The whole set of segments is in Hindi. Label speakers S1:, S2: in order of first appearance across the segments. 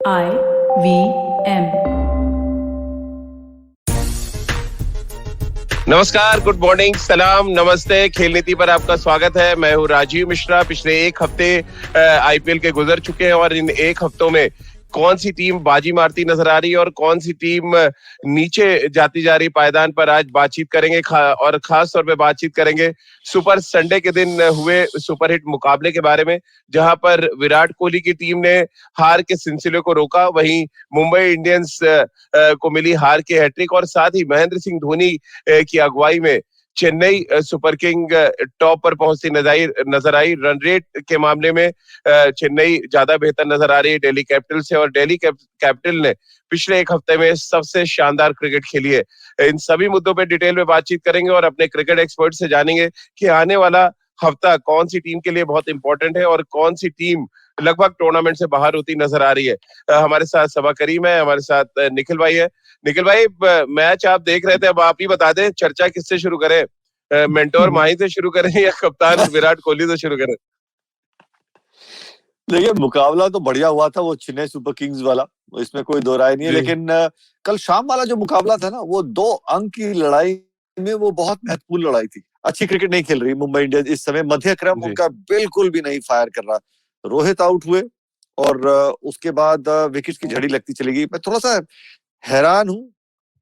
S1: IVM।
S2: नमस्कार, गुड मॉर्निंग, सलाम, नमस्ते। खेल नीति पर आपका स्वागत है। मैं हूँ राजीव मिश्रा। पिछले एक हफ्ते आईपीएल के गुजर चुके हैं और इन एक हफ्तों में कौन सी टीम बाजी मारती नजर आ रही है और कौन सी टीम नीचे जाती जा रही पायदान पर, आज बातचीत करेंगे। और खास तौर पे बातचीत करेंगे सुपर संडे के दिन हुए सुपरहिट मुकाबले के बारे में, जहां पर विराट कोहली की टीम ने हार के सिलसिले को रोका, वहीं मुंबई इंडियंस को मिली हार की हैट्रिक, और साथ ही महेंद्र सिंह धोनी की अगुवाई में चेन्नई सुपर किंग टॉप पर पहुंचती नजर आई। रन रेट के मामले में चेन्नई ज्यादा बेहतर नजर आ रही है दिल्ली कैपिटल से, और दिल्ली कैपिटल ने पिछले एक हफ्ते में सबसे शानदार क्रिकेट खेली है। इन सभी मुद्दों पर डिटेल में बातचीत करेंगे और अपने क्रिकेट एक्सपर्ट से जानेंगे कि आने वाला हफ्ता कौन सी टीम के लिए बहुत इंपॉर्टेंट है और कौन सी टीम लगभग टूर्नामेंट से बाहर होती नजर आ रही है। हमारे साथ सबा करीम है, हमारे साथ निखिल भाई है। निखिल भाई, मैच आप देख रहे थे, अब आप ही बता दें, चर्चा किससे शुरू करें? मेंटोर माही से शुरू करें या कप्तान विराट कोहली से शुरू करें?
S3: देखिए, मुकाबला तो बढ़िया हुआ था वो चेन्नई सुपर किंग्स वाला, इसमें कोई दो राय नहीं है। लेकिन कल शाम वाला जो मुकाबला था ना, वो 2 अंक की लड़ाई में वो बहुत महत्वपूर्ण लड़ाई थी। अच्छी क्रिकेट नहीं खेल रही मुंबई इंडियंस इस समय, मध्य क्रम उनका बिल्कुल भी नहीं फायर कर रहा। रोहित आउट हुए और उसके बाद विकेट की झड़ी लगती चली गई। मैं थोड़ा सा हैरान हूँ,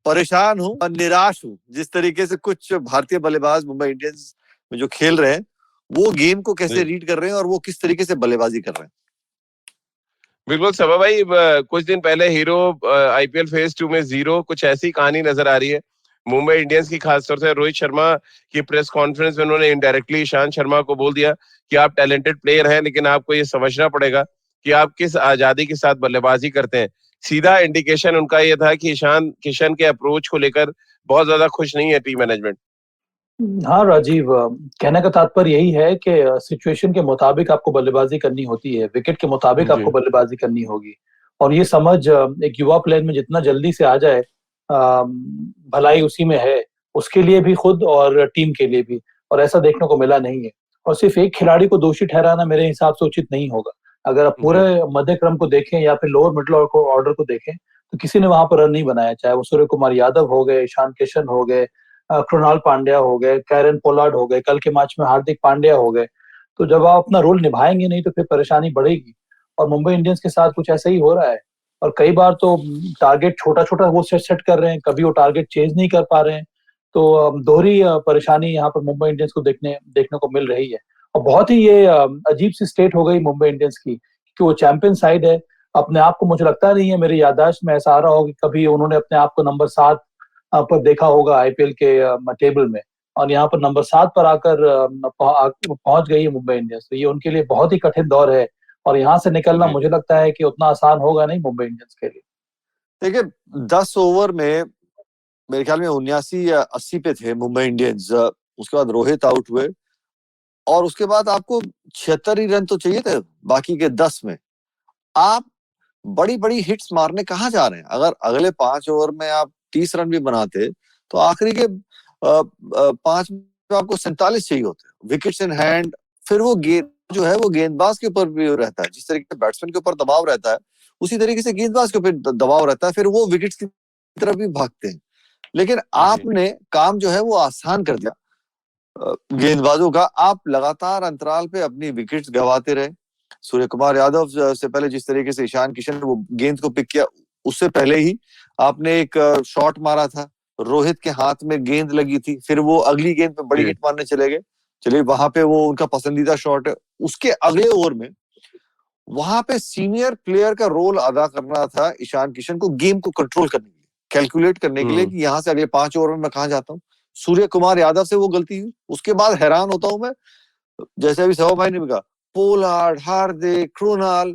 S3: परेशान हूँ और निराश हूँ जिस तरीके से कुछ भारतीय बल्लेबाज मुंबई इंडियंस में जो खेल रहे हैं, वो गेम को कैसे रीड कर रहे हैं और वो किस तरीके से बल्लेबाजी कर रहे हैं।
S2: बिल्कुल सबा भाई, कुछ दिन पहले हीरो आईपीएल फेज 2 में 0, कुछ ऐसी कहानी नजर आ रही है मुंबई इंडियंस की। खासतौर से रोहित शर्मा की प्रेस कॉन्फ्रेंस में उन्होंने इनडायरेक्टली ईशांत शर्मा को बोल दिया कि आप टैलेंटेड प्लेयर हैं, लेकिन आपको ये समझना पड़ेगा कि आप किस आजादी के साथ बल्लेबाजी करते हैं। सीधा इंडिकेशन उनका ये था कि ईशान किशन के अप्रोच को लेकर बहुत ज्यादा खुश नहीं है टीम मैनेजमेंट।
S4: हाँ राजीव, कहने का तात्पर्य यही है कि सिचुएशन के मुताबिक आपको बल्लेबाजी करनी होती है, विकेट के मुताबिक आपको बल्लेबाजी करनी होगी। और ये समझ एक युवा प्लेयर में जितना जल्दी से आ जाए, भलाई उसी में है, उसके लिए भी खुद और टीम के लिए भी। और ऐसा देखने को मिला नहीं है। और सिर्फ एक खिलाड़ी को दोषी ठहराना मेरे हिसाब से उचित नहीं होगा। अगर आप पूरे मध्य क्रम को देखें या फिर लोअर मिडिल ऑर्डर को देखें, तो किसी ने वहां पर रन नहीं बनाया, चाहे वो सूर्य कुमार यादव हो गए, ईशान किशन हो गए, कृणाल पांड्या हो गए, कैरन पोलार्ड हो गए, कल के मैच में हार्दिक पांड्या हो गए। तो जब आप अपना रोल निभाएंगे नहीं तो फिर परेशानी बढ़ेगी। और मुंबई इंडियंस के साथ कुछ ऐसा ही हो रहा है। और कई बार तो टारगेट छोटा छोटा वो सेट कर रहे हैं, कभी वो टारगेट चेंज नहीं कर पा रहे हैं। तो दोहरी परेशानी यहाँ पर मुंबई इंडियंस को देखने को मिल रही है। और बहुत ही ये अजीब सी स्टेट हो गई मुंबई इंडियंस की, कि वो चैंपियन साइड है। अपने आप को मुझे लगता नहीं है, मेरी याददाश्त में ऐसा आ रहा हो कि कभी उन्होंने अपने आप को नंबर 7 पर देखा होगा आईपीएल के टेबल में। और यहाँ पर नंबर 7 पर आकर पहुंच गई है मुंबई इंडियंस। तो ये उनके लिए बहुत ही कठिन दौर है। और यहाँ से निकलना मुझे लगता है कि उतना आसान होगा नहीं मुंबई इंडियंस के लिए।
S3: देखिए, 10 ओवर में मेरे ख्याल में 79 या 80 पे थे मुंबई इंडियंस। उसके बाद रोहित आउट हुए और उसके बाद आपको 76 ही रन तो चाहिए थे बाकी के 10 में। आप बड़ी बड़ी हिट्स मारने कहाँ जा रहे हैं? अगर अगले 5 ओवर में आप 30 रन भी बनाते तो आखिरी के 5 में आपको 47 चाहिए होते, विकेट्स इन हैंड। फिर वो गेंद जो है वो गेंदबाज के ऊपर भी रहता है। जिस तरीके से बैट्समैन के ऊपर दबाव रहता है, उसी तरीके से गेंदबाज के ऊपर दबाव रहता है। फिर वो विकेट्स की तरफ भी भागते हैं। लेकिन आपने काम जो है वो आसान कर दिया गेंदबाजों का। आप लगातार अंतराल पे अपनी विकेट्स गंवाते रहे। सूर्य कुमार यादव से पहले जिस तरीके से ईशान किशन ने वो गेंद को पिक किया, उससे पहले ही आपने एक शॉट मारा था, रोहित के हाथ में गेंद लगी थी, फिर वो अगली गेंद पे बड़ी हिट मारने चले गए। चलिए, वहां पे वो उनका पसंदीदा शॉट है। उसके अगले ओवर में वहां पे सीनियर प्लेयर का रोल अदा करना था ईशान किशन को, गेम को कंट्रोल करने के लिए, कैलकुलेट करने के लिए कि यहाँ से अगले 5 ओवर में मैं कहाँ जाता हूँ। सूर्य कुमार यादव से वो गलती हुई। उसके बाद हैरान होता हूं मैं, जैसे अभी सवा भाई ने भी कहा, पोलार्ड, हार्दिक, कृणाल,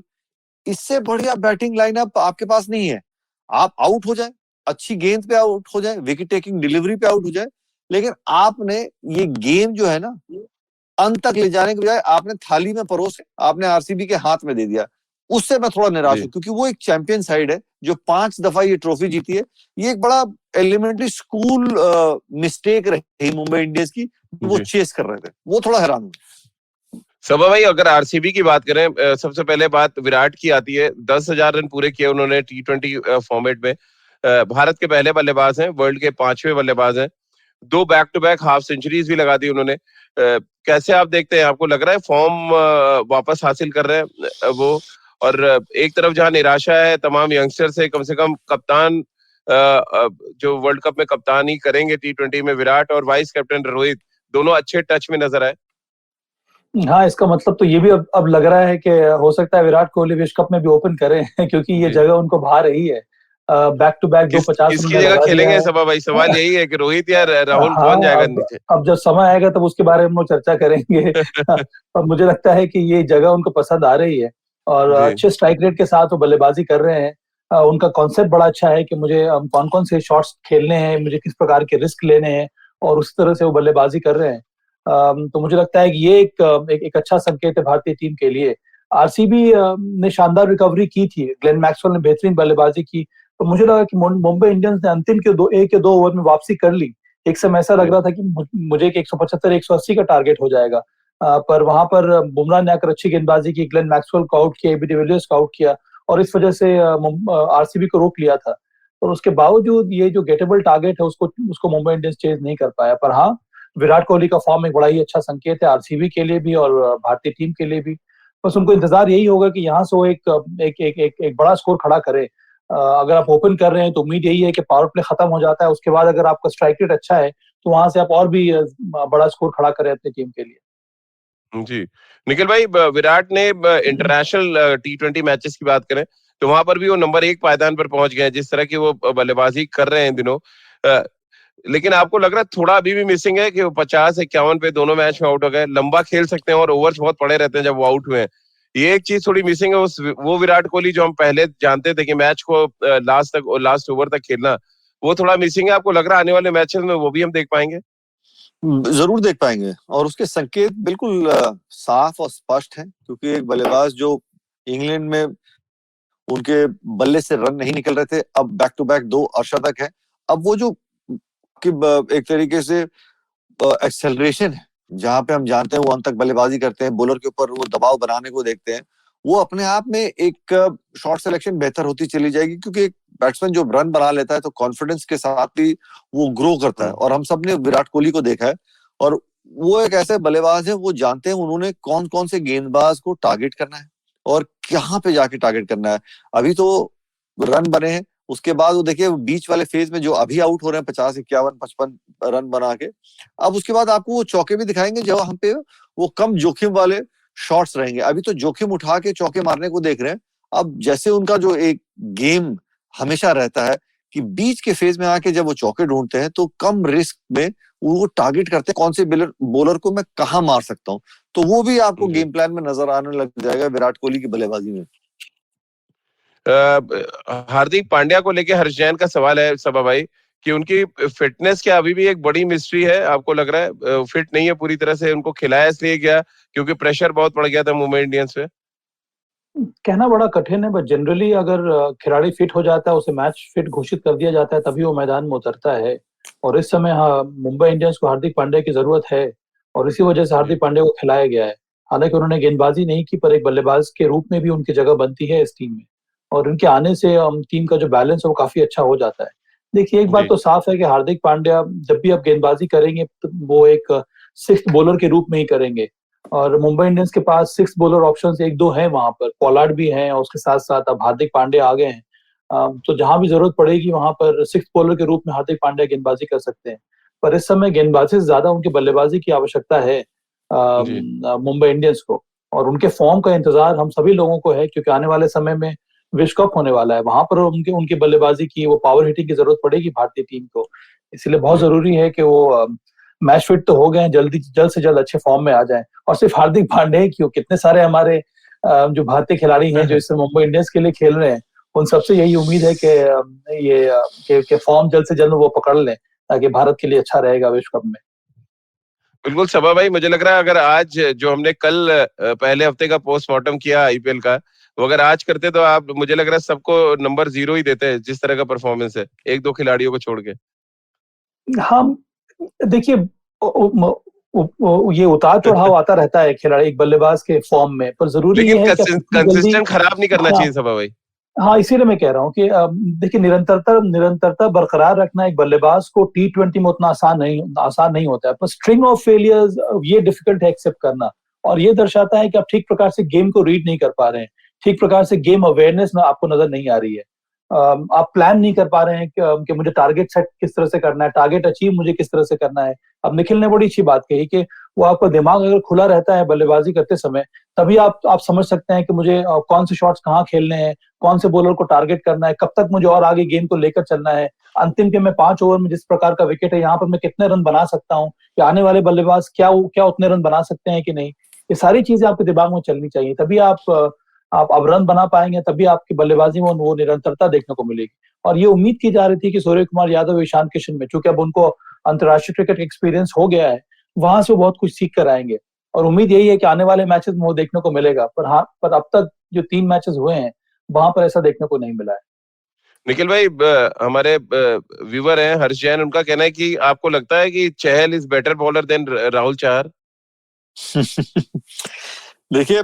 S3: इससे बढ़िया बैटिंग लाइनअप आपके पास नहीं है। आप आउट हो जाए, अच्छी गेंद पे आउट हो जाए, विकेट टेकिंग डिलीवरी पे आउट हो जाए, लेकिन आपने ये गेम जो है ना, अंत तक ले जाने के बजाय आपने थाली में परोस के आपने आरसीबी के हाथ में दे दिया। उससे मैं थोड़ा निराश हूं, क्योंकि वो एक चैंपियन साइड है जो 5 दफा ये ट्रॉफी जीती है। ये एक बड़ा एलिमेंट्री स्कूल मिस्टेक रही मुंबई इंडियंस की, वो चेस कर रहे थे। वो थोड़ा हैरान हूं।
S2: सबा भाई, अगर आरसीबी की बात करें, सबसे पहले बात विराट की आती है। 10,000 रन पूरे किए उन्होंने T20 फॉर्मेट में। भारत के पहले बल्लेबाज हैं, वर्ल्ड के 5वें बल्लेबाज हैं। 2 back to back half centuries भी लगा दी उन्होंने। कैसे आप देखते हैं, आपको लग रहा है फॉर्म वापस हासिल कर रहे हैं वो? और एक तरफ जहां निराशा है तमाम यंगस्टर से कम कप्तान जो वर्ल्ड कप में कप्तानी करेंगे T20 में, विराट और वाइस कैप्टन रोहित, दोनों अच्छे टच में नजर आए।
S4: हाँ, इसका मतलब तो ये भी अब लग रहा है कि हो सकता है विराट कोहली विश्व कप में भी ओपन करें क्योंकि ये
S2: जी।
S4: जगह उनको भा रही है। बैक टू बैक दो पचास
S2: किसकी
S4: उन्होंने
S2: जगह
S4: लगा दिया
S2: खेलेंगे
S4: है।
S2: सबा भाई? सवाल यही है कि रोहित या राहुल कौन
S4: हाँ,
S2: जाएगा
S4: अब
S2: नीचे?
S4: अब जब समय आएगा तब उसके बारे में हम लोग चर्चा करेंगे। और मुझे लगता है कि ये जगह उनको पसंद आ रही है और
S2: जी।
S4: अच्छे स्ट्राइक रेट के साथ वो बल्लेबाजी कर रहे हैं। उनका कॉन्सेप्ट बड़ा अच्छा है कि मुझे कौन कौन से शॉट्स खेलने हैं, मुझे किस प्रकार के रिस्क लेने हैं और उस तरह से वो बल्लेबाजी कर रहे हैं। तो मुझे लगता है कि ये एक अच्छा संकेत है भारतीय टीम के लिए। आरसीबी ने शानदार रिकवरी की थी, ग्लेन मैक्सवेल ने बेहतरीन बल्लेबाजी की, तो मुझे लगा कि मुंबई इंडियंस ने अंतिम के 1 या 2 ओवर में वापसी कर ली। एक समय ऐसा लग
S2: जी।
S4: रहा था कि मुझे एक 175 180 का टारगेट हो जाएगा, पर वहां पर बुमराह ने आकर अच्छी गेंदबाजी की, ग्लेन मैक्सवेल को आउट किया, एबी डिविलियर्स को आउट किया और इस वजह से आरसीबी को रोक लिया था। और उसके बावजूद ये जो गेटेबल टारगेट है उसको उसको मुंबई इंडियंस चेज नहीं कर पाया। पर हाँ, विराट कोहली का फॉर्म एक बड़ा ही अच्छा संकेत है आरसीबी के लिए भी और भारतीय टीम के लिए भी। बस उनको इंतजार यही होगा कि यहाँ से वो एक बड़ा स्कोर खड़ा करे। अगर आप ओपन कर रहे हैं तो उम्मीद यही है कि पावर प्ले खत्म हो जाता है, उसके बाद अगर आपका स्ट्राइक रेट अच्छा है तो वहां से आप और भी बड़ा स्कोर खड़ा करें अपनी टीम के लिए।
S2: जी। निखिल भाई, विराट ने इंटरनेशनल T20 मैचेस की बात करें तो वहां पर भी वो नंबर 1 पायदान पर पहुंच गए हैं, जिस तरह की वो बल्लेबाजी कर रहे हैं इन दिनों। अ, लेकिन आपको लग रहा है थोड़ा अभी भी मिसिंग है कि वो 50-51 पे दोनों मैच में आउट हो गए? लंबा खेल सकते हैं और ओवर्स बहुत पड़े रहते हैं जब वो आउट हुए हैं। ये एक चीज थोड़ी मिसिंग है। वो विराट कोहली जो हम पहले जानते थे कि मैच को लास्ट ओवर तक खेलना, वो थोड़ा मिसिंग है। आपको लग रहा है आने वाले मैचेस में वो भी हम देख पाएंगे?
S3: जरूर देख पाएंगे और उसके संकेत बिल्कुल साफ और स्पष्ट हैं, क्योंकि एक बल्लेबाज जो इंग्लैंड में उनके बल्ले से रन नहीं निकल रहे थे, अब बैक टू बैक 2 अर्धशतक है। अब वो जो कि एक तरीके से एक्सेलरेशन है, जहां पे हम जानते हैं वो अंत तक बल्लेबाजी करते हैं, बॉलर के ऊपर वो दबाव बनाने को देखते हैं, वो अपने आप में एक शॉट सिलेक्शन बेहतर होती चली जाएगी, क्योंकि एक बैट्समैन जो रन बना लेता है तो कॉन्फिडेंस के साथ ही वो ग्रो करता है। और हम सब ने विराट कोहली को देखा है, और वो एक ऐसे बल्लेबाज है, वो जानते हैं उन्होंने कौन कौन से गेंदबाज को टारगेट करना है और कहाँ पे जाके टारगेट करना है। अभी तो रन बने हैं, उसके बाद वो देखिए बीच वाले फेज में जो अभी आउट हो रहे हैं 50 51 55 रन बना के, अब उसके बाद आपको वो चौके भी दिखाएंगे जब हम पे वो कम जोखिम वाले शॉट्स रहेंगे। अभी तो जोखिम उठा के चौके मारने को देख रहे हैं। अब जैसे उनका जो एक गेम हमेशा रहता है कि बीच के फेज में आके जब वो चौके ढूंढते हैं तो कम रिस्क में वो टारगेट करते हैं कौन से बॉलर को मैं कहाँ मार सकता हूँ, तो वो भी आपको
S2: जी।
S3: गेम प्लान में नजर आने लग जाएगा विराट कोहली की बल्लेबाजी में।
S2: हार्दिक पांड्या को लेके हर्ष जैन का सवाल है सबा भाई कि उनकी फिटनेस क्या अभी भी एक बड़ी मिस्ट्री है? आपको लग रहा है फिट नहीं है पूरी तरह से? उनको खिलाया इसलिए गया क्योंकि प्रेशर बहुत पड़ गया था मुंबई इंडियंस पे?
S4: कहना बड़ा कठिन है, बट जनरली अगर खिलाड़ी फिट हो जाता है, उसे मैच फिट घोषित कर दिया जाता है, तभी वो मैदान में उतरता है। और इस समय हाँ, मुंबई इंडियंस को हार्दिक पांड्या की जरूरत है और इसी वजह से
S2: जी।
S4: हार्दिक पांड्या को खिलाया गया है। हालांकि उन्होंने गेंदबाजी नहीं की, पर एक बल्लेबाज के रूप में भी उनकी जगह बनती है इस टीम में और उनके आने से टीम का जो बैलेंस है वो काफी अच्छा हो जाता है। देखिए, एक बात
S2: जी।
S4: तो साफ है कि हार्दिक पांड्या जब भी आप गेंदबाजी करेंगे तो वो एक सिक्स्थ बॉलर के रूप में ही करेंगे और मुंबई इंडियंस के पास सिक्स बॉलर ऑप्शंस 1-2 हैं, वहां पर पोलार्ड भी हैं और उसके साथ साथ अब हार्दिक पांड्या आ गए हैं। तो जहां भी जरूरत पड़ेगी वहां पर सिक्स बॉलर के रूप में हार्दिक पांड्या गेंदबाजी कर सकते हैं। पर इस समय गेंदबाजी से ज्यादा उनकी बल्लेबाजी की आवश्यकता है
S2: जी।
S4: मुंबई इंडियंस को। और उनके फॉर्म का इंतजार हम सभी लोगों को है, क्योंकि आने वाले समय में विश्व कप होने वाला है, वहां पर उनके उनकी बल्लेबाजी की वो पावर हिटिंग की जरूरत पड़ेगी भारतीय टीम को। इसलिए बहुत
S2: जी।
S4: जरूरी है कि वो मैच फिट तो हो गए हैं, जल्द से जल्द अच्छे फॉर्म में आ जाएं। और सिर्फ हार्दिक पांड्या ही क्यों, कितने सारे हमारे जो भारतीय खिलाड़ी हैं जो इस मुंबई इंडियंस के लिए खेल रहे हैं, उन सबसे यही उम्मीद है कि फॉर्म जल्द से जल्द वो पकड़ लें, ताकि भारत के लिए अच्छा रहेगा विश्व कप में।
S2: बिल्कुल सबा भाई, मुझे लग रहा है अगर आज जो हमने कल पहले हफ्ते का पोस्टमार्टम किया आईपीएल का, वो अगर आज करते तो आप, मुझे लग रहा है सबको नंबर 0 ही देते हैं जिस तरह का परफॉर्मेंस है, 1-2 खिलाड़ियों को छोड़ के।
S4: हम देखिए, ये उतार चढ़ाव आता रहता है खिलाड़ी एक बल्लेबाज के फॉर्म में, पर जरूरी ये
S2: लेकिन
S4: है कि इतनी जल्दी।
S2: कंसिस्टेंट खराब नहीं करना
S4: हाँ,
S2: चाहिए सभा भाई।
S4: हाँ, इसीलिए मैं कह रहा हूँ कि देखिए निरंतरता बरकरार रखना एक बल्लेबाज को T20 में उतना आसान नहीं होता है, पर स्ट्रिंग ऑफ फेलियर्स ये डिफिकल्ट है एक्सेप्ट करना। और ये दर्शाता है कि आप ठीक प्रकार से गेम को रीड नहीं कर पा रहे हैं, ठीक प्रकार से गेम अवेयरनेस ना आपको नजर नहीं आ रही है। आप प्लान नहीं कर पा रहे हैं कि मुझे टारगेट सेट किस तरह से करना है, टारगेट अचीव मुझे किस तरह से करना है। अब निखिल ने बड़ी अच्छी बात कही कि वो आपका दिमाग अगर खुला रहता है बल्लेबाजी करते समय, तभी आप समझ सकते हैं कि मुझे कौन से शॉट्स कहाँ खेलने हैं, कौन से बॉलर को टारगेट करना है, कब तक मुझे और आगे गेम को लेकर चलना है, अंतिम के में 5 ओवर में जिस प्रकार का विकेट है यहाँ पर मैं कितने रन बना सकता हूँ, या आने वाले बल्लेबाज क्या उतने रन बना सकते हैं कि नहीं। ये सारी चीजें आपके दिमाग में चलनी चाहिए, तभी आप अब रन बना पाएंगे, तभी आपकी बल्लेबाजी में वो निरंतरता देखने को मिलेगी। और ये उम्मीद की जा रही थी कि सूर्य कुमार यादव, ईशान किशन में, चूंकि अब उनको अंतर्राष्ट्रीय क्रिकेट एक्सपीरियंस हो गया है, वहां से बहुत कुछ सीख कर आएंगे। और उम्मीद यही है कि आने वाले मैचेस में वो देखने को मिलेगा। पर अब तक जो 3 मैचेस हुए हैं वहां पर ऐसा देखने को नहीं मिला है।
S2: निखिल भाई, हमारे व्यूवर हैं हर्ष जैन, उनका कहना है कि आपको लगता है कि Chahal is better bowler than Rahul Chahar.
S3: देखिए,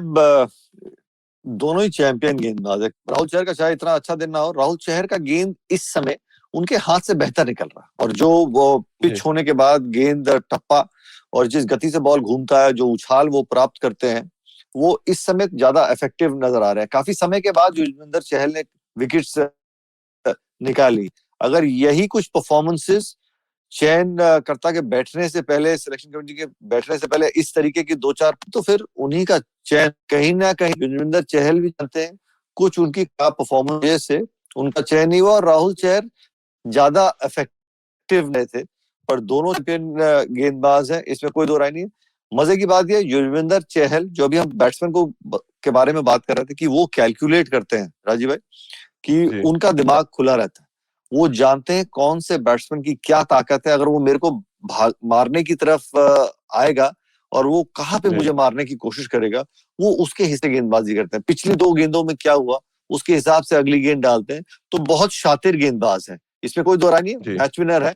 S3: दोनों ही चैंपियन गेंदबाज है। राहुल चहर का चाहे इतना अच्छा दिन ना हो, राहुल चहर का गेंद इस समय उनके हाथ से बेहतर निकल रहा है। और जो वो पिच होने के बाद गेंद टप्पा और जिस गति से बॉल घूमता है, जो उछाल वो प्राप्त करते हैं, वो इस समय ज्यादा इफेक्टिव नजर आ रहे हैं। काफी समय के बाद युजवेंद्र चहल ने विकेट्स निकाली। अगर यही कुछ परफॉर्मेंसेस चयन कर्ता के बैठने से पहले, सिलेक्शन कमेटी के बैठने से पहले इस तरीके की 2-4, तो फिर उन्हीं का चयन कहीं ना कहीं युजवेंद्र चहल भी जानते हैं कुछ उनकी खराब परफॉर्मेंस से उनका चयन नहीं हुआ और राहुल चहर ज्यादा इफेक्टिव नहीं थे। पर दोनों चैंपियन गेंदबाज हैं, इसमें कोई दो राय नहीं है। मजे की बात यह, युजवेंद्र चहल, जो अभी हम बैट्समैन को के बारे में बात कर रहे थे कि वो कैलकुलेट करते हैं राजीव भाई, कि उनका दिमाग खुला रहता है। वो जानते हैं कौन से बैट्समैन की क्या ताकत है। अगर वो मेरे को मारने की तरफ आएगा और वो कहाँ पे मुझे मारने की कोशिश करेगा, वो उसके हिस्से गेंदबाजी करते हैं। पिछली 2 गेंदों में क्या हुआ उसके हिसाब से अगली गेंद डालते हैं। तो बहुत शातिर गेंदबाज है, इसमें कोई दो राय नहीं है, मैच विनर है।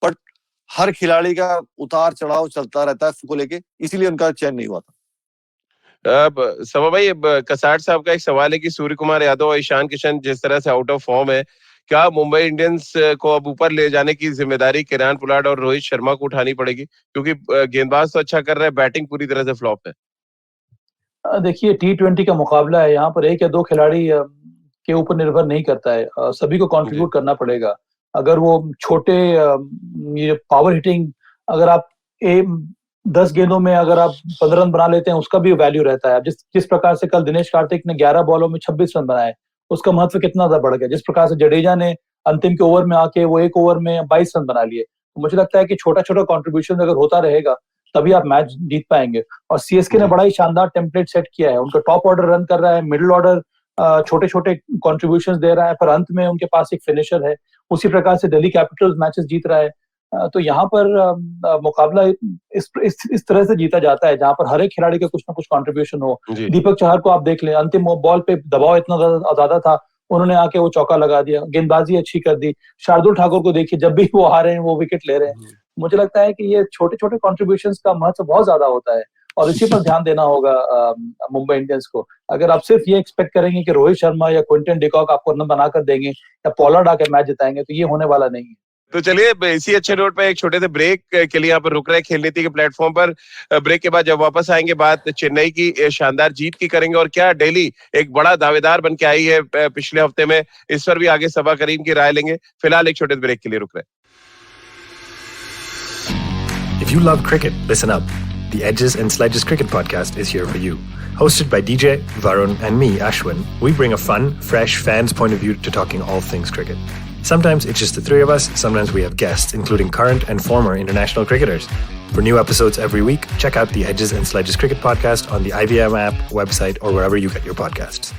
S3: बट हर खिलाड़ी का उतार चढ़ाव चलता रहता है को लेके, इसीलिए उनका चयन नहीं हुआ था।
S2: अब सभा भाई, अब कसाट साहब का एक सवाल है कि सूर्य कुमार यादव और ईशान किशन जिस तरह से आउट ऑफ फॉर्म है, क्या मुंबई इंडियंस को अब ऊपर ले जाने की जिम्मेदारी किरण पोलार्ड और रोहित शर्मा को उठानी पड़ेगी? क्योंकि गेंदबाज तो अच्छा कर रहे हैं, बैटिंग पूरी तरह से फ्लॉप है।
S4: देखिए, T20 का मुकाबला है, यहाँ पर 1 या 2 खिलाड़ी के ऊपर निर्भर नहीं करता है, सभी को कंट्रीब्यूट करना पड़ेगा। अगर वो छोटे ये पावर हिटिंग, अगर आप 10 गेंदों में अगर आप 15 रन बना लेते हैं, उसका भी वैल्यू रहता है। जिस प्रकार से कल दिनेश कार्तिक ने 11 बॉलों में 26 रन बनाए, उसका महत्व कितना ज्यादा बढ़ गया। जिस प्रकार से जडेजा ने अंतिम के ओवर में आके वो 1 ओवर में 22 रन बना लिए। तो मुझे लगता है कि छोटा छोटा कॉन्ट्रीब्यूशन अगर होता रहेगा तभी आप मैच जीत पाएंगे। और सीएसके ने बड़ा ही शानदार टेम्पलेट सेट किया है। उनका टॉप ऑर्डर रन कर रहा है, मिडिल ऑर्डर छोटे छोटे कॉन्ट्रीब्यूशन दे रहा है, पर अंत में उनके पास एक फिनिशर है। उसी प्रकार से दिल्ली कैपिटल्स मैचेस जीत रहा है। तो यहाँ पर मुकाबला इस तरह से जीता जाता है जहां पर हर एक खिलाड़ी का कुछ ना कुछ कंट्रीब्यूशन हो। दीपक चहर को आप देख लें, अंतिम बॉल पे दबाव इतना ज्यादा था, उन्होंने आके वो चौका लगा दिया, गेंदबाजी अच्छी कर दी। शार्दुल ठाकुर को देखिए, जब भी वो आ रहे हैं वो विकेट ले रहे हैं। मुझे लगता है कि ये छोटे छोटे कॉन्ट्रीब्यूशन का महत्व बहुत ज्यादा होता है और इसी पर ध्यान देना होगा मुंबई इंडियंस को। अगर आप सिर्फ ये एक्सपेक्ट करेंगे कि रोहित शर्मा या क्विंटन डिकॉक आपको रन बनाकर देंगे या पोलार्ड आके मैच जिताएंगे, तो ये होने वाला नहीं है।
S2: तो चलिए, इसी अच्छे नोट पे एक छोटे से ब्रेक के लिए यहाँ पर रुक रहे हैं खेल नीति के प्लेटफॉर्म पर। ब्रेक के बाद जब वापस आएंगे, बात चेन्नई की शानदार जीत की करेंगे और क्या दिल्ली एक बड़ा दावेदार बन के आई है पिछले हफ्ते में, इस पर भी आगे सबा करीम की राय लेंगे। फिलहाल एक छोटे से ब्रेक के लिए रुक रहे हैं।
S1: If you love cricket, listen up. The Edges and Sledges Cricket Podcast is here for you. Hosted by DJ, Varun, and me, Ashwin, we bring a fun, fresh fan's point of view to talking all things cricket. Sometimes it's just the 3 of us, sometimes we have guests, including current and former international cricketers. For new episodes every week, check out the Edges and Sledges Cricket Podcast on the IVM app, website, or wherever you get your podcasts.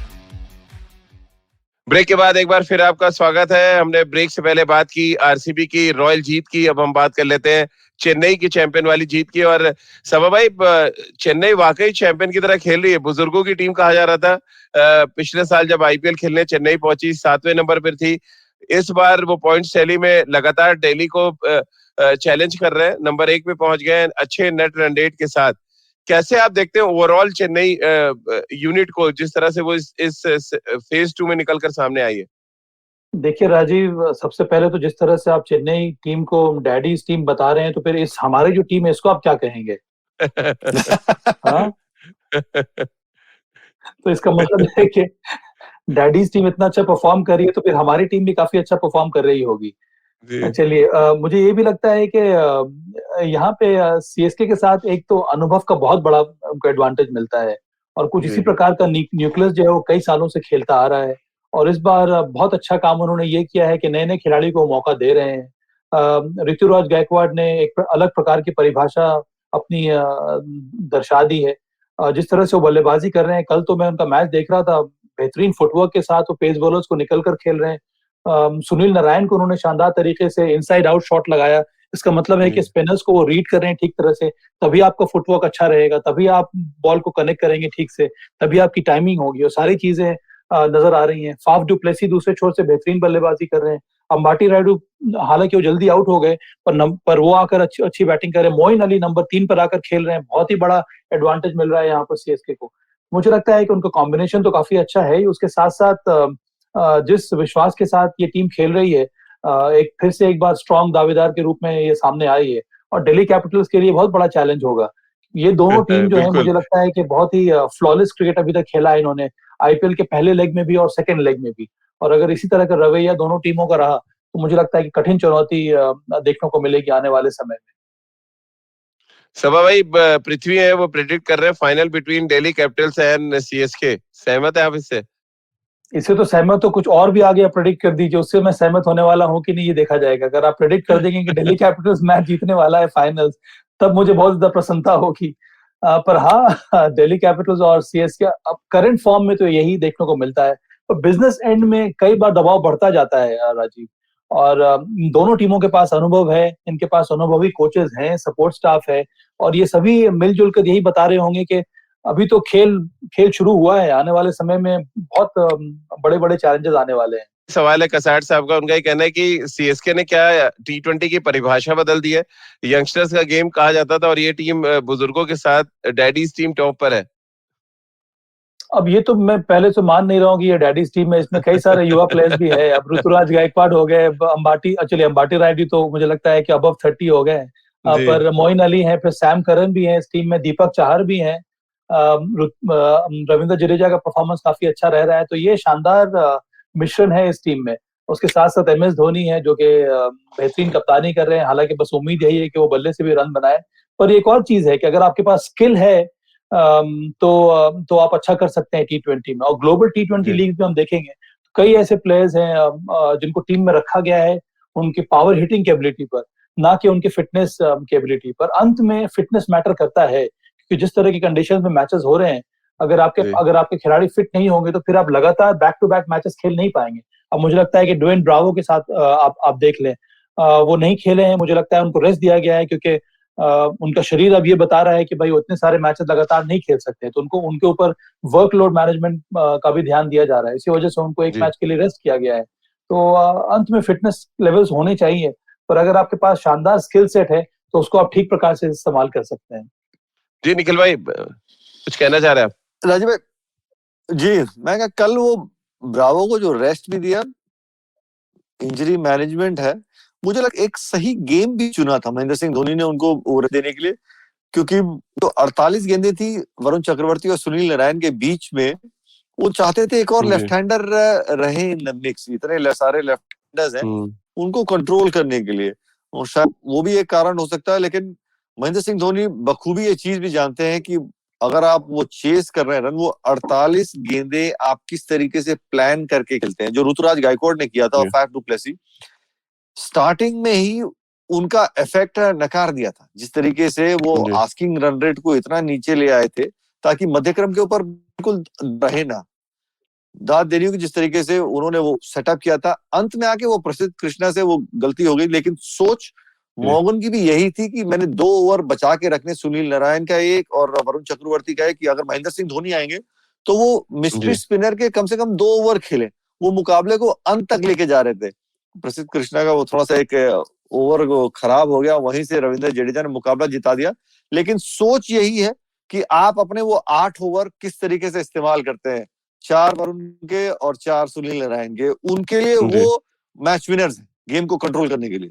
S2: Break के बाद एक बार फिर आपका स्वागत है। हमने ब्रेक से पहले बात की आरसीबी की रॉयल जीत की, अब हम बात कर लेते हैं चेन्नई की चैंपियन वाली जीत की। और सबा भाई, चेन्नई वाकई चैंपियन की तरह खेल रही है। बुजुर्गों की टीम कहा जा रहा था। पिछले साल जब आईपीएल खेलने चेन्नई पहुंची, 7वें नंबर पर थी। इस बार वो पॉइंट्स टैली में लगातार दिल्ली को चैलेंज कर रहे हैं, नंबर 1 पे पहुंच गए हैं अच्छे नेट रन रेट के साथ। कैसे आप देखते हैं ओवरऑल चेन्नई यूनिट को, जिस तरह से वो इस फेज 2 में निकलकर सामने आई है?
S4: देखिए राजीव, सबसे पहले तो जिस तरह से आप चेन्नई टीम को डैडीज टीम बता रहे हैं, तो फिर इस हमारी जो टीम है इसको आप क्या कहेंगे? हाँ, तो इसका मतलब है कि डैडीज टीम इतना अच्छा परफॉर्म कर रही है, तो फिर हमारी टीम भी काफी अच्छा परफॉर्म कर रही होगी।
S2: जी
S4: चलिए, मुझे ये भी लगता है कि यहाँ पे सीएसके के साथ एक तो अनुभव का बहुत बड़ा उनको एडवांटेज मिलता है, और कुछ इसी
S2: जी
S4: प्रकार का न्यूक्लियस जो है वो कई सालों से खेलता आ रहा है। और इस बार बहुत अच्छा काम उन्होंने ये किया है कि नए नए खिलाड़ी को मौका दे रहे हैं। ऋतुराज गायकवाड़ ने एक अलग प्रकार की परिभाषा अपनी दर्शा दी है। जिस तरह से वो बल्लेबाजी कर रहे हैं, कल तो मैं उनका मैच देख रहा था, बेहतरीन फुटवर्क के साथ वो पेस बॉलर्स को निकल कर खेल रहे हैं। सुनील नारायण को उन्होंने शानदार तरीके से इनसाइड आउट शॉट लगाया। इसका मतलब है कि
S2: जी
S4: स्पिनर्स को वो रीड कर रहे हैं ठीक तरह से, तभी आपका फुटवर्क अच्छा रहेगा, तभी आप बॉल को कनेक्ट करेंगे ठीक से, तभी आपकी टाइमिंग होगी, और सारी चीजें नजर आ रही हैं। फाफ डू प्लेसी दूसरे छोर से बेहतरीन बल्लेबाजी कर रहे हैं। अंबाटी रायडू, हालांकि वो जल्दी आउट हो गए, पर वो आकर अच्छी अच्छी बैटिंग कर रहे हैं। मोइन अली नंबर 3 पर आकर खेल रहे हैं, बहुत ही बड़ा एडवांटेज मिल रहा है यहाँ पर सीएसके को। मुझे लगता है कि उनका कॉम्बिनेशन तो काफी अच्छा है ही, उसके साथ साथ जिस विश्वास के साथ ये टीम खेल रही है, एक फिर से एक बार स्ट्रॉन्ग दावेदार के रूप में ये सामने आई है, और दिल्ली कैपिटल्स के लिए बहुत बड़ा चैलेंज होगा। ये दोनों टीम जो है,
S2: बिल्कुल।
S4: मुझे लगता है कि बहुत ही फ्लॉलेस क्रिकेट अभी तक खेला है इन्होंने, आईपीएल के पहले लेग में भी और सेकंड लेग में भी। और अगर इसी तरह का रवैया दोनों टीमों का रहा, तो मुझे लगता है कि कठिन चुनौती देखने को मिलेगी आने वाले समय में।
S2: सभा भाई, पृथ्वी है वो प्रेडिक्ट कर रहे हैं final between Delhi Capitals and CSK, सहमत है आप इससे?
S4: इससे तो सहमत, तो कुछ और भी आगे आप प्रेडिक्ट कर दीजिए, उससे मैं सहमत होने वाला हूँ कि नहीं ये देखा जाएगा। अगर आप प्रेडिक्ट कर देंगे कि दिल्ली कैपिटल्स मैच जीतने वाला है फाइनल्स, तब मुझे बहुत ज्यादा प्रसन्नता होगी। पर हाँ, दिल्ली कैपिटल्स और सीएसके अब करंट फॉर्म में तो यही देखने को मिलता है। तो बिजनेस एंड में कई बार दबाव बढ़ता जाता है राजीव, और दोनों टीमों के पास अनुभव है, इनके पास अनुभवी कोचेस हैं, सपोर्ट स्टाफ है, और ये सभी मिलजुल कर यही बता रहे होंगे कि अभी तो खेल खेल शुरू हुआ है, आने वाले समय में बहुत बड़े बड़े चैलेंजेस आने वाले हैं।
S2: सवाल है कसाट साहब का, उनका ये कहना है कि सीएसके ने क्या टी20 की परिभाषा बदल दी है। यंगस्टर्स का गेम कहा जाता था और ये टीम बुजुर्गों के साथ डैडीज टीम टॉप पर है।
S4: अब ये तो मैं पहले से मान नहीं रहा हूँ कि ये डैडीज टीम में, इसमें कई सारे युवा प्लेयर्स भी है। अब ऋतुराज गायकवाड़ हो गए, अंबाटी, चलिए अंबाटी रायडू तो मुझे लगता है कि अबव 30 हो गए हैं।
S2: जी
S4: पर मोइन अली हैं, फिर सैम करन भी हैं इस टीम में, दीपक चाहर भी हैं, रविंद्र जडेजा का परफॉर्मेंस काफी अच्छा रह रहा है। तो ये शानदार मिश्रण है इस टीम में। उसके साथ साथ एमएस धोनी है, जो कि बेहतरीन कप्तानी कर रहे हैं। हालांकि बस उम्मीद यही है कि वो बल्ले से भी रन बनाए। पर एक और चीज है कि अगर आपके पास स्किल है, तो आप अच्छा कर सकते हैं टी20 में। और ग्लोबल टी20
S2: जी
S4: लीग में हम देखेंगे तो कई ऐसे प्लेयर्स हैं जिनको टीम में रखा गया है उनकी पावर हिटिंग कैपेबिलिटी पर, ना कि उनकी फिटनेस कैपेबिलिटी पर। अंत में फिटनेस मैटर करता है, क्योंकि जिस तरह की कंडीशन में मैचेस हो रहे हैं,
S2: जी
S4: अगर आपके खिलाड़ी फिट नहीं होंगे, तो फिर आप लगातार बैक टू बैक मैचेस खेल नहीं पाएंगे। अब मुझे लगता है कि ड्वेन ब्रावो के साथ आप देख लें, वो नहीं खेले हैं, मुझे लगता है उनको रेस्ट दिया गया है, क्योंकि उनका शरीर अब ये बता रहा है कि भाई वो इतने सारे मैचेस लगातार नहीं खेल सकते। तो उनको उनके ऊपर वर्कलोड मैनेजमेंट का भी ध्यान दिया जा रहा है, इसी वजह से उनको एक
S2: जी
S4: मैच के लिए रेस्ट किया गया है। तो अंत में फिटनेस लेवल्स होने चाहिए, पर अगर आपके पास शानदार स्किल सेट है, तो उसको आप ठीक प्रकार से इस्तेमाल कर सकते हैं।
S2: जी निखिल भाई, कुछ कहना चाह रहे हैं आप?
S3: राजीव भाई जी, मैं कहा कल वो ब्रावो को जो रेस्ट भी दिया, इंजरी मैनेजमेंट है, मुझे लग एक सही गेम भी चुना था महेंद्र सिंह धोनी ने उनको ओवर देने के लिए। क्योंकि जो 48 गेंदें थी वरुण चक्रवर्ती और सुनील नारायण के बीच में, वो चाहते थे एक और
S2: जी
S3: लेफ्ट हैंडर रहे मिक्स। इतने सारे लेफ्ट हैंडर्स हैं, उनको कंट्रोल करने के लिए, और शायद वो भी एक कारण हो सकता है। लेकिन महेंद्र सिंह धोनी बखूबी ये चीज भी जानते हैं कि अगर आप वो चेस कर रहे हैं रन, वो 48 गेंदें आप किस तरीके से प्लान करके खेलते हैं, जो ऋतुराज गायकवाड़ ने किया था और फाफ डू प्लेसी स्टार्टिंग में ही उनका इफेक्ट नकार दिया था। जिस तरीके से वो
S2: जी
S3: आस्किंग रन रेट को इतना नीचे ले आए थे ताकि मध्यक्रम के ऊपर बिल्कुल रहे ना। दाद देनी होगी जिस तरीके से उन्होंने वो सेटअप किया था। अंत में आके वो प्रसिद्ध कृष्णा से वो गलती हो गई, लेकिन सोच
S2: जी
S3: मोहन की भी यही थी कि मैंने 2 ओवर बचा के रखने, सुनील नारायण का एक और वरुण चक्रवर्ती का एक, कि अगर महेंद्र सिंह धोनी आएंगे तो वो मिस्ट्री
S2: जी
S3: स्पिनर के कम से कम 2 ओवर खेले। वो मुकाबले को अंत तक लेके जा रहे थे। प्रसिद्ध कृष्णा का वो थोड़ा सा एक ओवर खराब हो गया, वहीं से रविंद्र जडेजा ने मुकाबला जिता दिया। लेकिन सोच यही है कि आप अपने वो 8 ओवर किस तरीके से इस्तेमाल करते हैं। 4 वरुण के और 4 सुनील नारायण के, उनके लिए
S2: जी
S3: वो मैच विनर्स हैं गेम को कंट्रोल करने के लिए।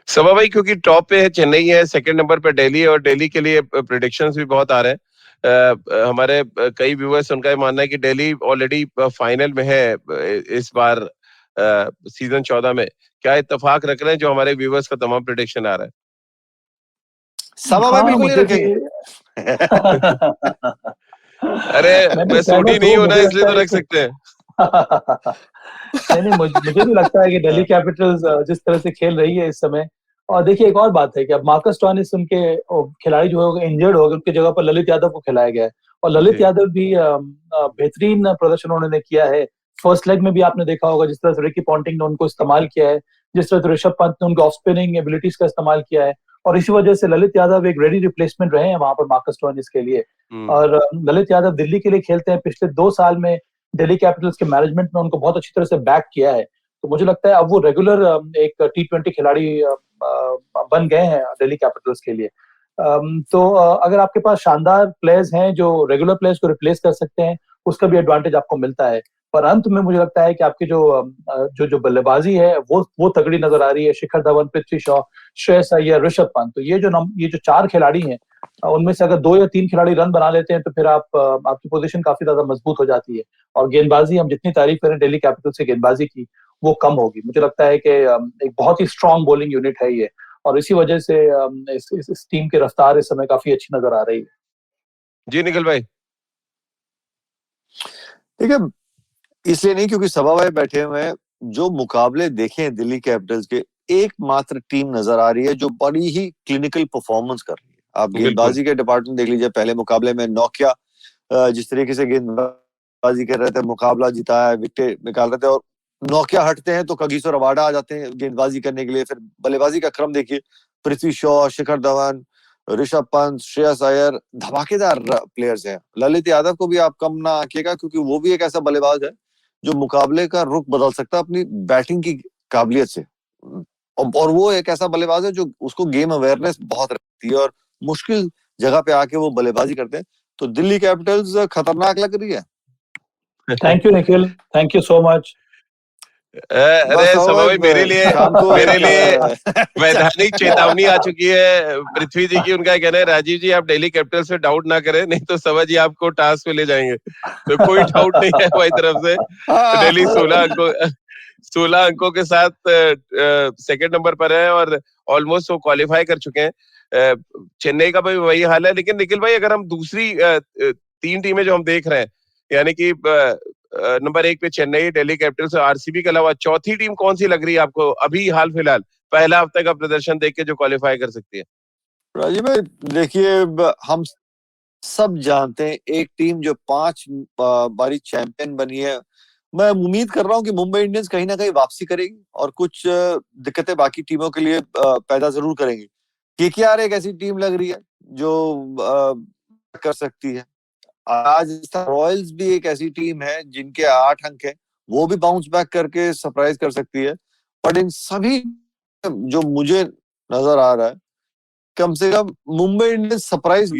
S2: सभा भाई, क्योंकि टॉप पे है चेन्नई है, सेकंड नंबर पे दिल्ली है, और दिल्ली के लिए प्रिडिक्शंस भी बहुत आ रहे हैं। हमारे कई व्यूअर्स, उनका ये मानना है कि दिल्ली ऑलरेडी फाइनल में है इस बार सीजन 14 में। क्या इत्तेफाक रख रहे हैं जो हमारे व्यूअर्स का तमाम प्रिडिक्शन आ रहा है?
S3: सभा भाई
S4: हाँ,
S3: बिल्कुल ही
S4: मुझे भी
S3: रखेंगे।
S2: अरे,
S4: मैंने
S2: मैं सूडी
S4: सहमत
S2: नहीं
S4: हूँ,
S2: हूं ना,
S4: मुझे
S2: इसलिए
S4: लगता
S2: तो
S4: है
S2: रख
S4: कि
S2: सकते हैं।
S4: नहीं नहीं, मुझे भी लगता है कि दिल्ली कैपिटल्स जिस तरह से खेल रही है इस समय। और देखिए, एक और बात है कि अब मार्कस स्टोइनिस, उनके खिलाड़ी जो है इंजर्ड हो गए, उनकी जगह पर ललित यादव को खिलाया गया है। और ललित
S2: जी
S4: यादव भी बेहतरीन प्रदर्शन उन्होंने किया है। फर्स्ट लेग में भी आपने देखा होगा जिस तरह से रिकी पॉन्टिंग ने उनको इस्तेमाल किया है, जिस तरह से ऋषभ पंत ने उनके ऑफ स्पिनिंग एबिलिटीज का इस्तेमाल किया है। और इसी वजह से ललित यादव एक रेडी रिप्लेसमेंट रहे हैं वहां पर मार्कस स्टोइनिस के लिए।
S2: हम्म
S4: और ललित यादव दिल्ली के लिए खेलते हैं। पिछले 2 साल में दिल्ली कैपिटल्स के मैनेजमेंट में उनको बहुत अच्छी तरह से बैक किया है। तो मुझे लगता है अब वो रेगुलर एक T20 खिलाड़ी बन गए हैं दिल्ली कैपिटल्स के लिए। तो अगर आपके पास शानदार प्लेयर्स हैं जो रेगुलर प्लेयर्स को रिप्लेस कर सकते हैं, उसका भी एडवांटेज आपको मिलता है। पर अंत में मुझे लगता है कि आपकी जो बल्लेबाजी है वो तगड़ी नजर आ रही है। शिखर धवन, पृथ्वी शॉ, श्रेयस अय्यर, ऋषभ पंत, तो ये जो 4 खिलाड़ी हैं, उनमें से अगर 2 या 3 खिलाड़ी रन बना लेते हैं तो फिर आपकी पोजीशन काफी ज्यादा मजबूत हो जाती है। और गेंदबाजी, हम जितनी तारीफ करें दिल्ली कैपिटल्स की गेंदबाजी की, वो कम होगी। मुझे लगता है कि एक बहुत ही स्ट्रांग बॉलिंग यूनिट है ये। और इसी वजह से इस टीम की रफ्तार इस समय काफी अच्छी नजर आ रही है।
S2: जी निखिल भाई।
S3: ठीक है, इसलिए नहीं क्योंकि सभा भाई बैठे हुए हैं। जो मुकाबले देखे हैं दिल्ली कैपिटल्स के, एकमात्र टीम नजर आ रही है जो बड़ी ही क्लिनिकल परफॉर्मेंस कर रही है। आप
S2: बिल्कुल।
S3: गेंदबाजी के डिपार्टमेंट देख लीजिए। पहले मुकाबले में नोकिया जिस तरीके से गेंदबाजी कर रहे थे, मुकाबला जिताया, विकेट निकाल रहे थे। और नोकिया हटते हैं तो कगिसो रबाडा आ जाते हैं गेंदबाजी करने के लिए। फिर बल्लेबाजी का क्रम देखिए, पृथ्वी शॉ, शिखर धवन, ऋषभ पंत, श्रेयस अय्यर, धमाकेदार प्लेयर्स हैं। ललित यादव को भी आप कम ना आंकिएगा क्योंकि वो भी एक ऐसा बल्लेबाज है जो मुकाबले का रुख बदल सकता है अपनी बैटिंग की काबिलियत से। और वो एक ऐसा बल्लेबाज है जो उसको गेम अवेयरनेस बहुत रहती है और मुश्किल जगह पे आके वो बल्लेबाजी करते हैं। तो दिल्ली कैपिटल्स खतरनाक लग रही है।
S4: Thank you Nikhil, thank you so much.
S2: अरे
S3: बस
S2: सभा भाई, मेरे लिए
S3: शाम को
S2: मेरे
S3: एक
S2: लिए वैधानिक चेतावनी आ चुकी है पृथ्वी जी की। उनका कहना है, राजीव जी आप दिल्ली कैपिटल्स पे डाउट ना करें, नहीं तो सभा जी आपको टास्क पे ले जाएंगे। तो कोई डाउट नहीं है हमारी तरफ से। दिल्ली 16 अंकों के साथ सेकंड नंबर पर है, और ऑलमोस्ट वो क्वालिफाई कर चुके हैं। चेन्नई का भी वही हाल है। लेकिन निखिल भाई, अगर हम दूसरी 3 टीमें जो हम देख रहे हैं, यानी कि नंबर 1 पे चेन्नई, दिल्ली कैपिटल्स और आरसीबी के अलावा चौथी टीम कौन सी लग रही है आपको अभी हाल फिलहाल पहला हफ्ते का प्रदर्शन देख के जो क्वालिफाई कर सकती है?
S3: राजीव भाई देखिए, हम सब जानते हैं एक टीम जो 5 बारी चैंपियन बनी है। मैं उम्मीद कर रहा हूं कि मुंबई इंडियंस कहीं ना कहीं वापसी करेगी और कुछ दिक्कतें बाकी टीमों के लिए पैदा जरूर करेंगी। केकेआर एक ऐसी टीम लग रही है जो कर सकती है। आज रॉयल्स भी एक ऐसी टीम है जिनके 8 अंक है, वो भी बाउंस बैक करके सरप्राइज कर सकती है। बट इन सभी जो मुझे नजर आ रहा है, कम से कम मुंबई इंडियंस सरप्राइज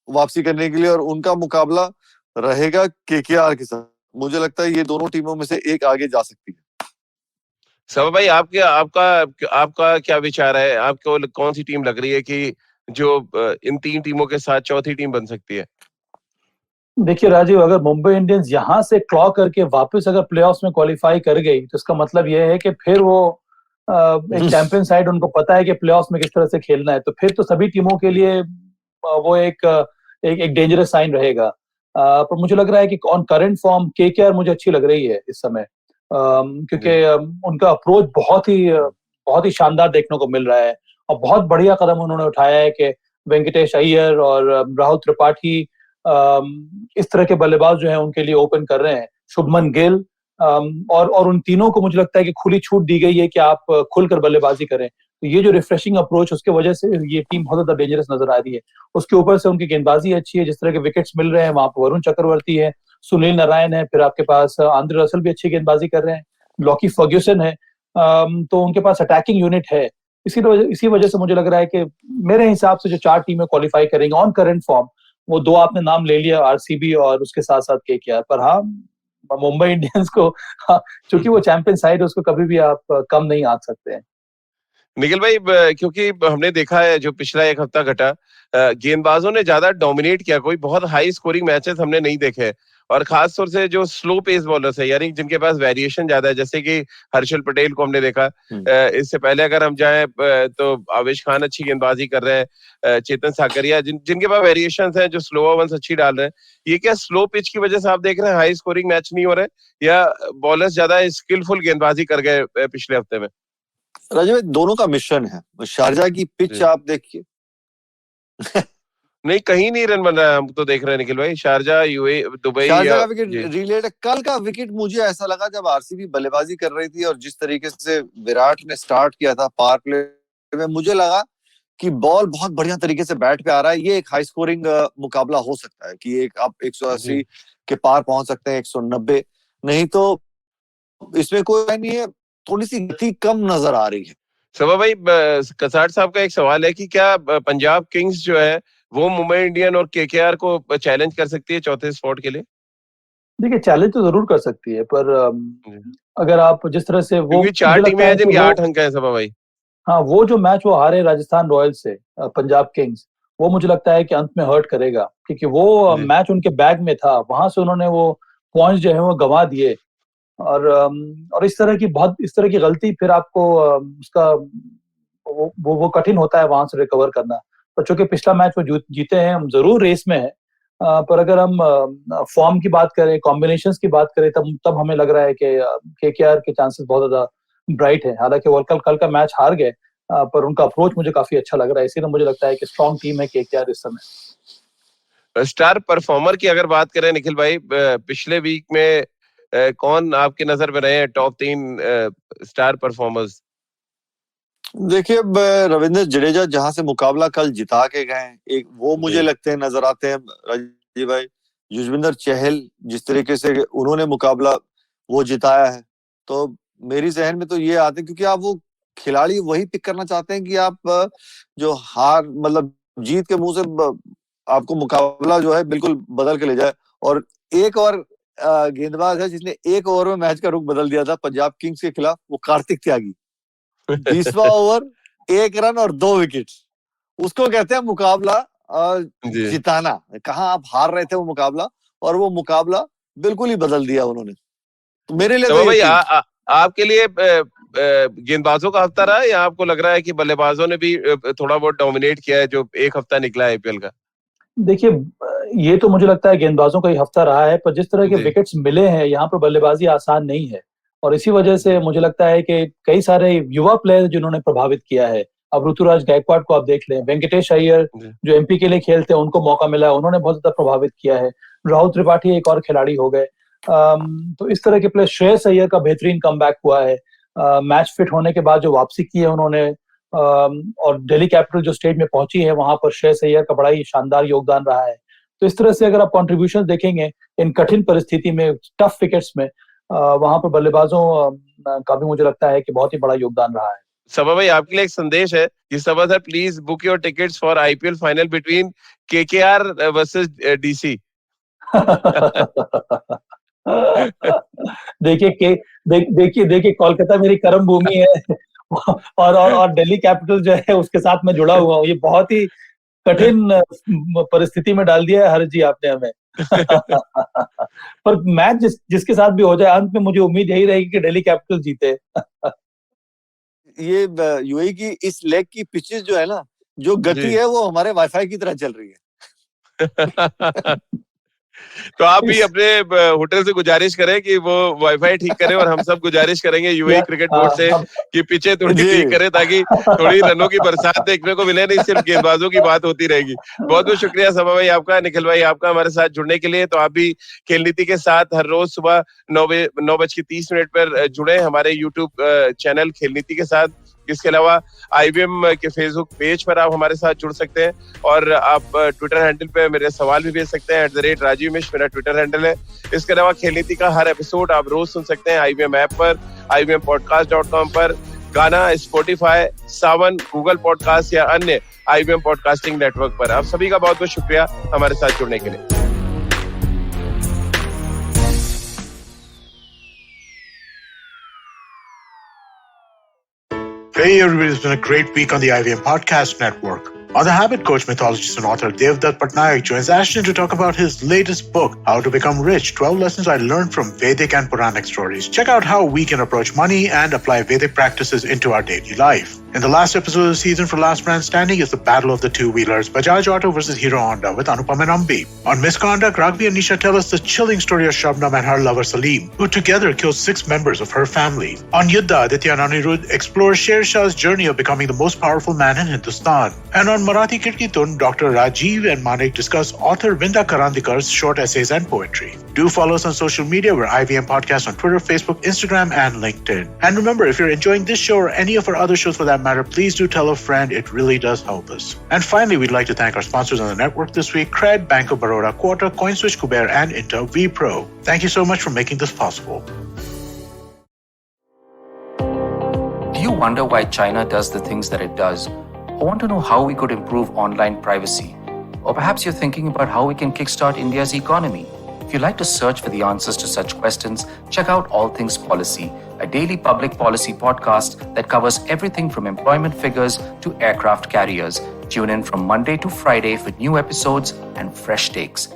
S3: वापसी करने के लिए, और उनका मुकाबला रहेगा केकेआर के साथ। मुझे लगता है ये दोनों टीमों में से एक आगे जा सकती है।
S2: सब भाई, आपके आपका आपका क्या विचार है? आपको कौन सी टीम लग रही है कि जो इन 3 टीमों के साथ चौथी टीम बन सकती है?
S4: देखिए राजीव, अगर मुंबई इंडियंस यहाँ से क्लॉ करके वापस अगर प्लेऑफ्स में क्वालिफाई कर गई, तो इसका मतलब यह है कि फिर वो एक चैंपियन साइड, उनको पता है कि प्लेऑफ्स में किस तरह से खेलना है। तो फिर तो सभी टीमों के लिए वो एक डेंजरस साइन रहेगा। पर मुझे लग रहा है कि ऑन करंट फॉर्म केकेआर मुझे अच्छी लग रही है इस समय,
S2: जी
S4: क्योंकि उनका अप्रोच बहुत ही शानदार देखने को मिल रहा है। और बहुत बढ़िया कदम उन्होंने उठाया है कि वेंकटेश अय्यर और राहुल त्रिपाठी इस तरह के बल्लेबाज जो हैं उनके लिए ओपन कर रहे हैं। शुभमन गिल, और उन तीनों को मुझे लगता है कि खुली छूट दी गई है कि आप खुलकर बल्लेबाजी करें। तो ये जो रिफ्रेशिंग अप्रोच, उसके वजह से ये टीम बहुत ज्यादा डेंजरस नजर आ रही है। उसके ऊपर से उनकी गेंदबाजी अच्छी है, जिस तरह के विकेट्स मिल रहे हैं वहां पर वरुण चक्रवर्ती है, सुनील नारायण है, फिर आपके पास आंद्रे रसल भी अच्छी गेंदबाजी कर रहे हैं। लॉकी फर्ग्यूसन है, तो उनके पास अटैकिंग यूनिट है। इसी वजह से मुझे लग रहा है कि मेरे हिसाब से जो 4 टीमें क्वालिफाई करेंगे ऑन करंट फॉर्म, वो 2 आपने नाम ले लिया, आरसीबी और उसके साथ साथ केकेआर। पर हाँ, मुंबई इंडियंस को चूंकि वो चैंपियन साइड है, उसको कभी भी आप कम नहीं आंक सकते हैं।
S2: निखिल भाई, क्योंकि हमने देखा है जो पिछला एक हफ्ता घटा, गेंदबाजों ने ज्यादा डोमिनेट किया, कोई बहुत हाई स्कोरिंग मैचेस हमने नहीं देखे, और खास तौर से जो स्लो पेस बॉलर्स है, यानी जिनके पास वेरिएशन ज्यादा है, जैसे कि हर्षल पटेल को हमने देखा। इससे पहले अगर हम जाएं तो आवेश खान अच्छी गेंदबाजी कर रहे हैं, चेतन साकरिया, जिनके पास वेरिएशन हैं, जो स्लो ओवर्स अच्छी डाल रहे हैं। ये क्या स्लो पिच की वजह से आप देख रहे हैं हाई स्कोरिंग मैच नहीं हो रहे, या बॉलर्स ज्यादा स्किलफुल गेंदबाजी कर गए पिछले हफ्ते में?
S3: राजीव, दोनों का मिश्रण है। शारजा की पिच आप देखिए
S2: नहीं, कहीं नहीं रन बन रहा है, हम तो देख रहे हैं निखिल भाई, शारजा, यूए, दुबई।
S3: शारजा का विकेट रिलेटेड, कल का विकेट मुझे ऐसा लगा जब आरसीबी बल्लेबाजी कर रही थी और जिस तरीके से विराट ने स्टार्ट किया था पावर प्ले में, मुझे लगा कि बॉल बहुत बढ़िया तरीके से बैट पे आ रहा है। ये एक हाई स्कोरिंग मुकाबला हो सकता है कि एक आप 180 के पार पहुंच सकते हैं, 190 नहीं तो इसमें कोई नहीं है, थोड़ी सी गति कम नजर आ रही है।
S2: सभा भाई, कसाट साहब का एक सवाल है कि क्या पंजाब किंग्स जो है वो मुंबई इंडियन और केकेआर को चैलेंज कर सकती है चौथे स्पॉट के लिए?
S4: देखिए, चैलेंज तो जरूर कर सकती है, पर अगर आप जिस तरह से वो
S2: 4 टीमें हैं जिनके 8 अंक है सभा भाई।
S4: हाँ, वो जो मैच वो हारे राजस्थान रॉयल्स से, पंजाब किंग्स, वो मुझे लगता है कि अंत में हर्ट करेगा, क्योंकि वो मैच उनके बैग में था, वहां से उन्होंने वो पॉइंट्स जो है वो गंवा दिए। और इस तरह की गलती फिर आपको उसका वो कठिन होता है वहां से रिकवर करना। पर चूंकि पिछला मैच वो जीते हैं, हम जरूर रेस में है, पर अगर हम फॉर्म की बात करें, कॉम्बिनेशंस की बात करें, तब हमें लग रहा है कि केकेआर के चांसेस बहुत ज्यादा ब्राइट है। हालांकि वो कल का मैच हार गए, पर उनका अप्रोच मुझे काफी अच्छा लग रहा है, इसीलिए मुझे लगता है कि स्ट्रॉन्ग टीम है केकेआर इस समय।
S2: स्टार परफॉर्मर की अगर बात करें निखिल भाई, पिछले वीक में कौन आपकी नजर में रहे हैं टॉप 3 स्टार परफॉर्मर्स?
S3: देखिए, रविंद्र जडेजा जहां से मुकाबला कल जिता के गए, एक वो मुझे लगते हैं नजर आते हैं राजीव भाई। युजवेंद्र चहल जिस तरीके से उन्होंने मुकाबला वो जिताया है, तो मेरी जहन में तो ये आते हैं, क्योंकि आप वो खिलाड़ी वही पिक करना चाहते हैं कि आप जो हार मतलब जीत के मुंह से आपको मुकाबला जो है बिल्कुल बदल के ले जाए। और एक और गेंदबाज है जिसने एक ओवर में मैच का रुख बदल दिया था पंजाब किंग्स के खिलाफ, वो कार्तिक त्यागी। 20वां ओवर, 1 रन और 2 विकेट, उसको कहते हैं मुकाबला जिताना। कहाँ आप हार रहे थे वो मुकाबला, और वो मुकाबला बिल्कुल ही बदल दिया उन्होंने। तो मेरे लिए तो
S2: भाई आपके लिए गेंदबाजों का हफ्ता रहा है, या आपको लग रहा है कि बल्लेबाजों ने भी थोड़ा बहुत डोमिनेट किया है जो एक हफ्ता निकला है आईपीएल का?
S4: देखिए, ये तो मुझे लगता है गेंदबाजों का ही हफ्ता रहा है, पर जिस तरह के विकेट्स मिले हैं यहाँ पर बल्लेबाजी आसान नहीं है, और इसी वजह से मुझे लगता है कि कई सारे युवा प्लेयर जिन्होंने प्रभावित किया है। अब ऋतुराज गायकवाड़ को आप देख लें, वेंकटेश अय्यर जो एमपी के लिए खेलते हैं, उनको मौका मिला है, उन्होंने बहुत ज्यादा प्रभावित किया है। राहुल त्रिपाठी एक और खिलाड़ी हो गए। तो इस तरह के प्लेयर, श्रेयस अय्यर का बेहतरीन कमबैक हुआ है, मैच फिट होने के बाद जो वापसी की है उन्होंने, और दिल्ली कैपिटल जो स्टेज में पहुंची है, वहां पर श्रेयस अय्यर का बड़ा ही शानदार योगदान रहा है। तो इस तरह से अगर आप कंट्रीब्यूशन देखेंगे इन कठिन परिस्थिति में, टफ विकेट्स में, वहां पर बल्लेबाजों का भी मुझे लगता है कि बहुत ही बड़ा योगदान रहा है।
S2: सबा भाई, आपके लिए एक संदेश है कि Saba sir, please book your tickets for IPL final between KKR versus DC.
S4: देखिए कोलकाता मेरी कर्म भूमि है, और दिल्ली कैपिटल जो है उसके साथ मैं जुड़ा हुआ हूँ। ये बहुत ही कठिन परिस्थिति में डाल दिया है हर जी आपने हमें। पर मैच जिसके साथ भी हो जाए, अंत में मुझे उम्मीद यही रहेगी कि दिल्ली कैपिटल जीते।
S3: ये यूएई की इस लेग की पिचेस जो है ना, जो गति है वो हमारे वाईफाई की तरह चल रही है।
S2: तो आप भी अपने होटल से गुजारिश करें कि वो वाईफाई ठीक करें, और हम सब गुजारिश करेंगे यूएई क्रिकेट बोर्ड से कि पिचे थोड़ी ठीक करें, ताकि थोड़ी रनों की बरसात देखने को मिले, नहीं सिर्फ गेंदबाजों की बात होती रहेगी। बहुत बहुत शुक्रिया सबा भाई आपका, निखिल भाई आपका हमारे साथ जुड़ने के लिए। तो आप भी खेल नीति के साथ हर रोज सुबह 9:30 पर जुड़े हमारे यूट्यूब चैनल खेल नीति के साथ। इसके अलावा आईवीएम के फेसबुक पेज पर आप हमारे साथ जुड़ सकते हैं, और आप ट्विटर हैंडल पे मेरे सवाल भी भेज सकते हैं, @राजीव मिश्र मेरा ट्विटर हैंडल है। इसके अलावा खेल नीति का हर एपिसोड आप रोज सुन सकते हैं आईवीएम ऐप पर, ivmpodcast.com पर, गाना स्पॉटिफाई, सावन, गूगल पॉडकास्ट या अन्य IVM पॉडकास्टिंग नेटवर्क पर। आप सभी का बहुत बहुत शुक्रिया हमारे साथ जुड़ने के लिए।
S5: Hey everybody, it's been a great week on the IVM Podcast Network. On the Habit Coach, mythologist and author Devdutt Patnaik joins Ashton to talk about his latest book, How to Become Rich, 12 Lessons I Learned from Vedic and Puranic Stories. Check out how we can approach money and apply Vedic practices into our daily life. In the last episode of the season for Last Man Standing is the battle of the two-wheelers, Bajaj Auto versus Hero Honda with Anupam and Ambi. On Misconduct, Ragbi and Nisha tell us the chilling story of Shabnam and her lover Salim, who together killed 6 members of her family. On Yuddha, Aditya and Anirudh explore Sher Shah's journey of becoming the most powerful man in Hindustan. And on Marathi Kirkitun, Dr. Rajiv and Manik discuss author Vinda Karandikar's short essays and poetry. Do follow us on social media. We're IVM Podcast on Twitter, Facebook, Instagram, and LinkedIn. And remember, if you're enjoying this show or any of our other shows for that matter, please do tell a friend. It really does help us. And finally, we'd like to thank our sponsors on the network this week, Cred, Bank of Baroda, Quota, CoinSwitch, Kuber, and Inter vPro. Thank you so much for making this possible.
S6: Do you wonder why China does the things that it does? Or want to know how we could improve online privacy? Or perhaps you're thinking about how we can kickstart India's economy? If you'd like to search for the answers to such questions, check out All Things Policy, a daily public policy podcast that covers everything from employment figures to aircraft carriers. Tune in from Monday to Friday for new episodes and fresh takes.